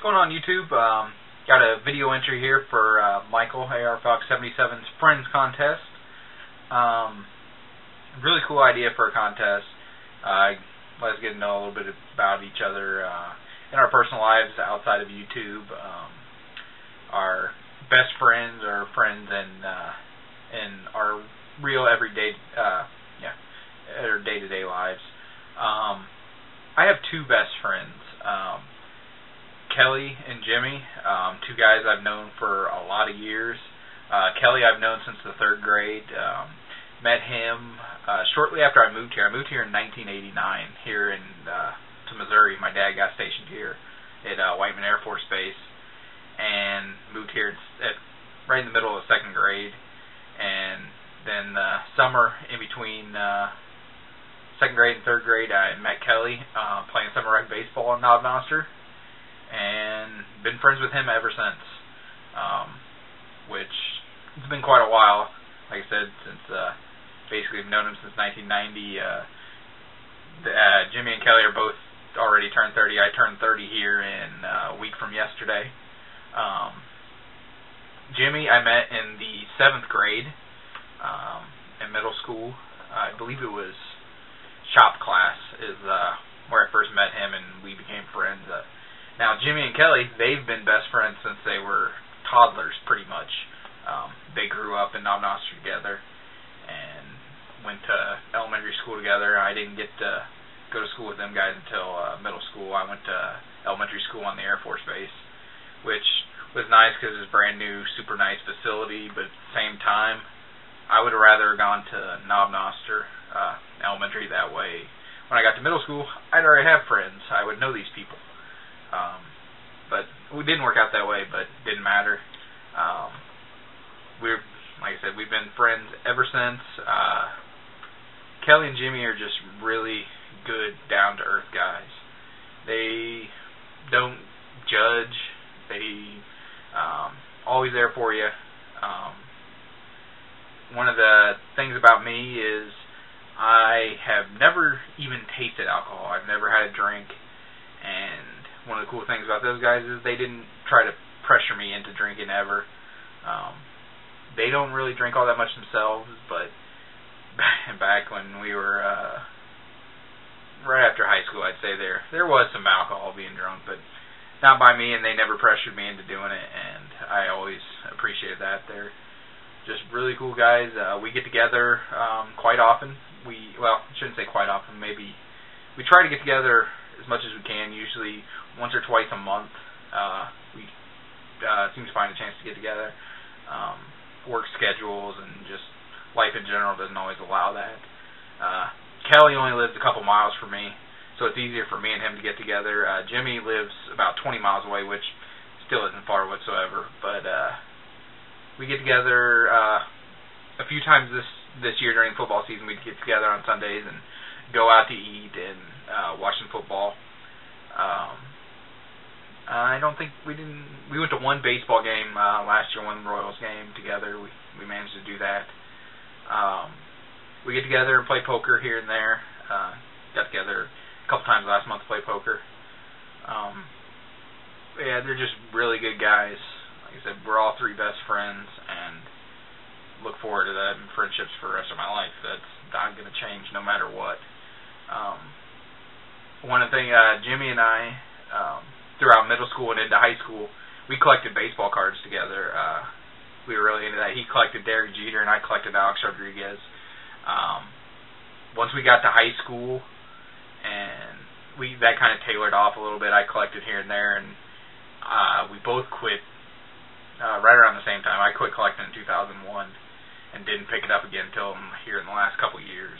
What's going on, YouTube? Got a video entry here for Michael, arfalc77's Friends Contest. Really cool idea for a contest. Let us get to know a little bit about each other in our personal lives outside of YouTube. Our best friends, our friends in our real everyday, our day-to-day lives. I have two best friends. Kelly and Jimmy, two guys I've known for a lot of years. Kelly I've known since the 3rd grade. Met him shortly after I moved here. I moved here in 1989 here to Missouri. My dad got stationed here at Whiteman Air Force Base and moved here right in the middle of the 2nd grade. And then summer in between 2nd grade and 3rd grade, I met Kelly playing summer rec baseball in Knob-Noster, and been friends with him ever since, which it's been quite a while. Like I said, since basically I've known him since 1990. Jimmy and Kelly are both already turned 30. I turned 30 here in a week from yesterday. Jimmy I met in the 7th grade in middle school. I believe it was shop class is where I first met him, and we became friends. Now, Jimmy and Kelly, they've been best friends since they were toddlers, pretty much. They grew up in Knob-Noster together and went to elementary school together. I didn't get to go to school with them guys until middle school. I went to elementary school on the Air Force Base, which was nice because it was a brand new, super nice facility, but at the same time, I would have rather gone to Knob-Noster elementary that way. When I got to middle school, I'd already have friends. I would know these people. But it didn't work out that way, but it didn't matter. Like I said, we've been friends ever since. Kelly and Jimmy are just really good, down-to-earth guys. They don't judge. They always there for you. One of the things about me is I have never even tasted alcohol. I've never had a drink, and one of the cool things about those guys is they didn't try to pressure me into drinking ever. They don't really drink all that much themselves, but back when we were right after high school, I'd say there was some alcohol being drunk, but not by me, and they never pressured me into doing it, and I always appreciated that. They're just really cool guys. We get together quite often. Well, I shouldn't say quite often. Maybe we try to get together as much as we can, usually once or twice a month. We seem to find a chance to get together. Work schedules and just life in general doesn't always allow that. Kelly only lives a couple miles from me, so it's easier for me and him to get together. Jimmy lives about 20 miles away, which still isn't far whatsoever, but we get together a few times this year during football season. We'd get together on Sundays and go out to eat and watch some football. I don't think we went to one baseball game last year, one Royals game together. We managed to do that. We get together and play poker here and there. Got together a couple times last month to play poker. Yeah, they're just really good guys. Like I said, we're all three best friends, and look forward to that and friendships for the rest of my life. That's not going to change no matter what. One of the things, Jimmy and I, throughout middle school and into high school, we collected baseball cards together. We were really into that. He collected Derek Jeter, and I collected Alex Rodriguez. Once we got to high school, and that kind of tailored off a little bit. I collected here and there, and we both quit right around the same time. I quit collecting in 2001 and didn't pick it up again until here in the last couple years.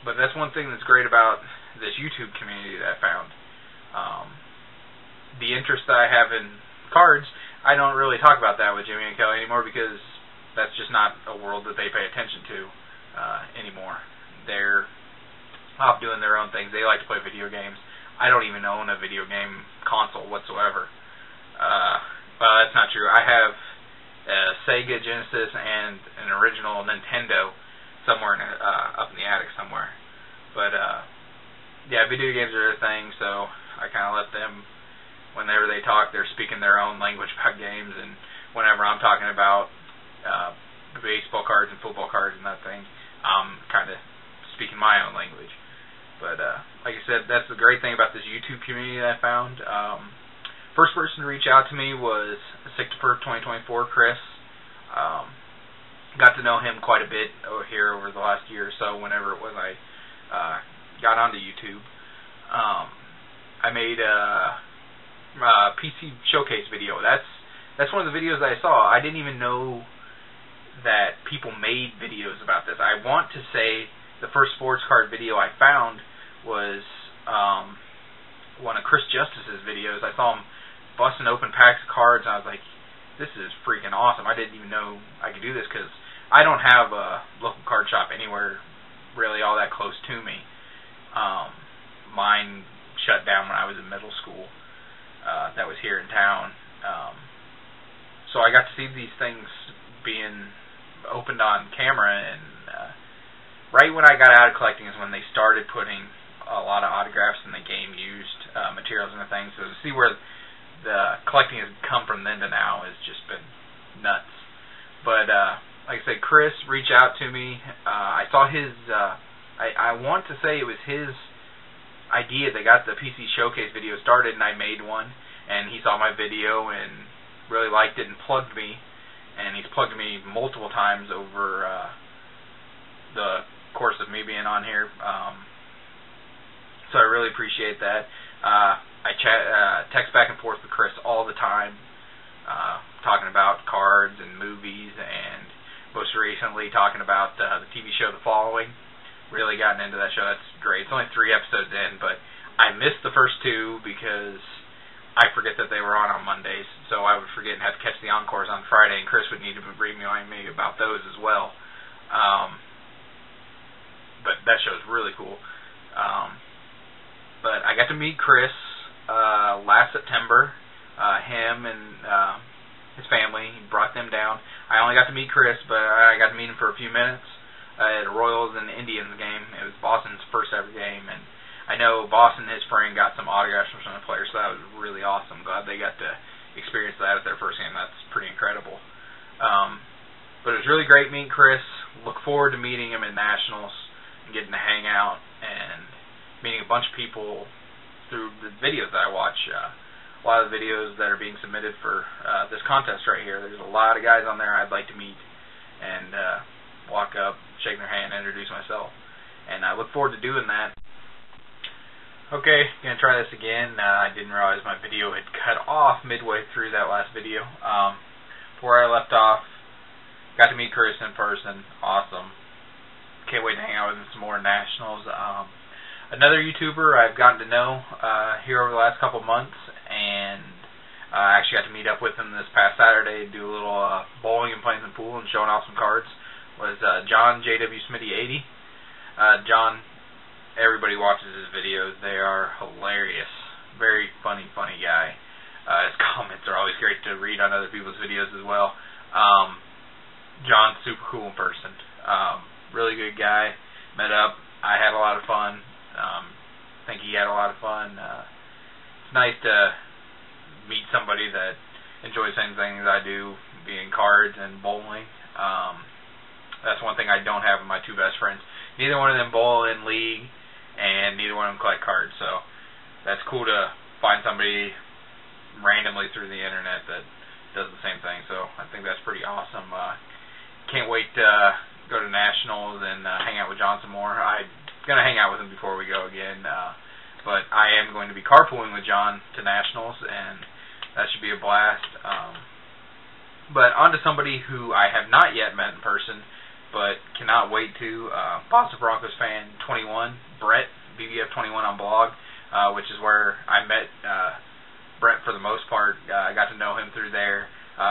But that's one thing that's great about this YouTube community that I found. The interest that I have in cards, I don't really talk about that with Jimmy and Kelly anymore because that's just not a world that they pay attention to anymore. They're off doing their own things. They like to play video games. I don't even own a video game console whatsoever. Well, that's not true. I have a Sega Genesis and an original Nintendo somewhere up in the attic somewhere. But yeah, video games are a thing, so I kind of let them, whenever they talk, they're speaking their own language about games, and whenever I'm talking about baseball cards and football cards and that thing, I'm kind of speaking my own language. But like I said, that's the great thing about this YouTube community that I found. First person to reach out to me was September 2024, Chris. Got to know him quite a bit over the last year or so, whenever it was I got onto YouTube. I made a PC showcase video. That's one of the videos that I saw. I didn't even know that people made videos about this. I want to say the first sports card video I found was one of Chris Justice's videos. I saw him busting open packs of cards, and I was like, this is freaking awesome. I didn't even know I could do this, because I don't have a local card shop anywhere really all that close to me. Mine shut down when I was in middle school. That was here in town. So I got to see these things being opened on camera, and right when I got out of collecting is when they started putting a lot of autographs in the game-used materials and the things. So to see where the collecting has come from then to now has just been nuts. But like I said, Chris reached out to me. I saw his, I want to say it was his idea that got the PC Showcase video started, and I made one, and he saw my video and really liked it and plugged me, and he's plugged me multiple times over the course of me being on here. So I really appreciate that. I text back and forth with Chris all the time, talking about cards and movies, and most recently talking about the TV show The Following. Really gotten into that show. That's great. It's only 3 episodes in, but I missed the first 2 because I forget that they were on Mondays, so I would forget and have to catch the encores on Friday, and Chris would need to remind me about those as well. But that show's really cool. But I got to meet Chris last September. Him and his family, he brought them down. I only got to meet Chris, but I got to meet him for a few minutes at a Royals and Indians game. It was Boston's first ever game, and I know Boston and his friend got some autographs from some of the players, so that was really awesome. Glad they got to experience that at their first game. That's pretty incredible. But it was really great meeting Chris. Look forward to meeting him at Nationals and getting to hang out and meeting a bunch of people through the videos that I watch. A lot of the videos that are being submitted for this contest right here, there's a lot of guys on there I'd like to meet and walk up, shake their hand, introduce myself. And I look forward to doing that. Okay, gonna try this again. I didn't realize my video had cut off midway through that last video. Before I left off, got to meet Chris in person. Awesome. Can't wait to hang out with him some more at Nationals. Another YouTuber I've gotten to know here over the last couple months, and I actually got to meet up with him this past Saturday, do a little bowling and playing some pool and showing off some cards, was John J.W. Smitty 80. John, everybody watches his videos. They are hilarious. Very funny guy. His comments are always great to read on other people's videos as well. John's super cool in person. Really good guy. Met up. I had a lot of fun. Think he had a lot of fun. It's nice to meet somebody that enjoys the same things I do, being cards and bowling. That's one thing I don't have with my 2 best friends. Neither one of them bowl in league, and neither one of them collect cards. So that's cool to find somebody randomly through the internet that does the same thing. So I think that's pretty awesome. Can't wait to go to Nationals and hang out with John some more. I'm going to hang out with him before we go again. But I am going to be carpooling with John to Nationals, and that should be a blast. But on to somebody who I have not yet met in person, but cannot wait to. Boston Broncos fan 21, Brett, BBF21 on blog, which is where I met Brett for the most part. I got to know him through there.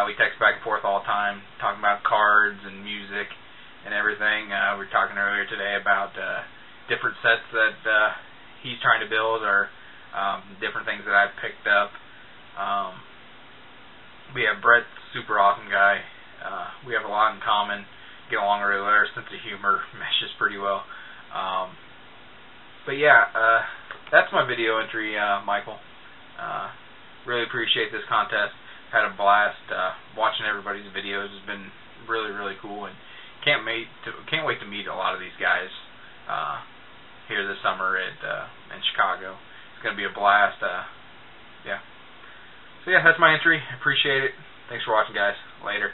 We text back and forth all the time, talking about cards and music and everything. We were talking earlier today about different sets that he's trying to build, or different things that I've picked up. Brett's a super awesome guy. We have a lot in common. Get along really well. Our sense of humor meshes pretty well. But yeah, that's my video entry, Michael. Really appreciate this contest. Had a blast watching everybody's videos. It's been really, really cool, and can't wait to meet a lot of these guys here this summer in Chicago. It's going to be a blast. Yeah. So yeah, that's my entry. Appreciate it. Thanks for watching, guys. Later.